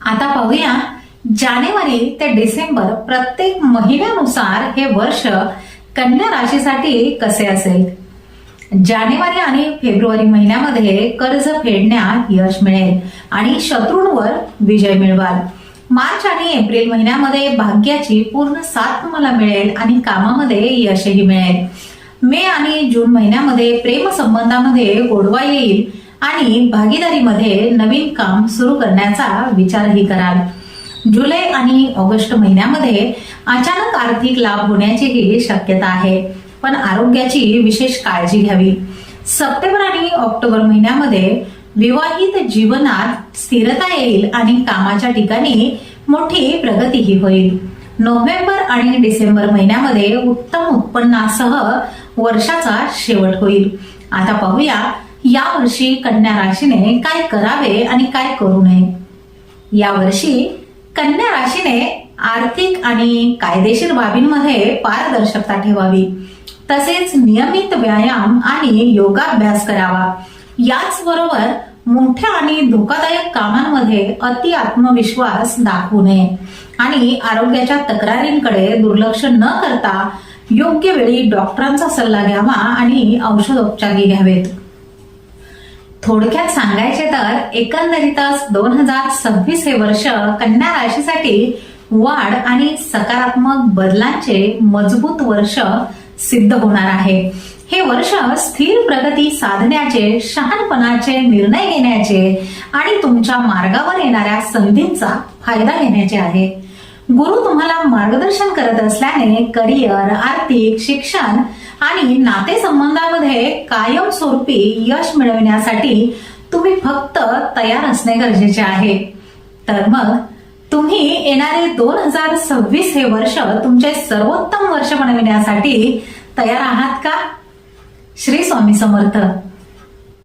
आता पाहूया जानेवारी ते डिसेंबर प्रत्येक महिन्यानुसार हे वर्ष कन्या राशीसाठी कसे असेल। जानेवारी आणि फेब्रुवारी महिन्यामध्ये कर्ज फेडण्यात यश मिळेल आणि शत्रूंवर विजय मिळवाल। मार्च आणि एप्रिल महिन्यामध्ये भाग्याची पूर्ण साथ तुम्हाला मिळेल आणि कामामध्ये यशही मिळेल। मे आणि जून महिन्यामध्ये प्रेम संबंधामध्ये गोडवा येईल आणि भागीदारीमध्ये नवीन काम सुरू करण्याचा विचारही कराल। जुलै आणि ऑगस्ट महिन्यामध्ये अचानक आर्थिक लाभ होण्याचीही शक्यता आहे, पण आरोग्याची विशेष काळजी घ्यावी। सप्टेंबर आणि ऑक्टोबर महिन्यामध्ये विवाहित जीवनात स्थिरता येईल आणि कामाच्या ठिकाणी मोठी प्रगतीही होईल। नोव्हेंबर आणि डिसेंबर महिन्यामध्ये उत्तम उत्पन्नासह वर्षाचा शेवट होईल। आता पाहूया यावर्षी कन्या राशीने काय करावे आणि काय करू नये। यावर्षी कन्या राशीने आर्थिक आणि कायदेशीर बाबींमध्ये पारदर्शकता ठेवावी, तसेच नियमित व्यायाम आणि योगाभ्यास करावा। याचबरोबर मोठ्या आणि धोकादायक कामांमध्ये अति आत्मविश्वास दाखवू नये आणि आरोग्याच्या तक्रारींकडे दुर्लक्ष न करता योग्य वेळी डॉक्टरांचा सल्ला घ्यावा आणि औषधोपचारही घ्यावेत। थोडक्यात सांगायचे तर एकंदरीतच 2026 हे वर्ष कन्या राशीसाठी वाढ आणि सकारात्मक बदलांचे मजबूत वर्ष सिद्ध होणार आहे। हे वर्ष स्थिर प्रगती साधण्याचे, शहाणपणाचे निर्णय घेण्याचे आणि तुमच्या मार्गावर येणाऱ्या संधींचा फायदा घेण्याचे आहे। गुरु तुम्हाला मार्गदर्शन करत असल्याने करिअर, आर्थिक, शिक्षण आणि नातेसंबंधामध्ये कायमस्वरूपी यश मिळवण्यासाठी तुम्ही फक्त तयार असणे गरजेचे आहे। तर मग तुम्ही येणारे 2026 हे वर्ष तुमचे सर्वोत्तम वर्ष बनविण्यासाठी तयार आहात का? श्री स्वामी समर्थ।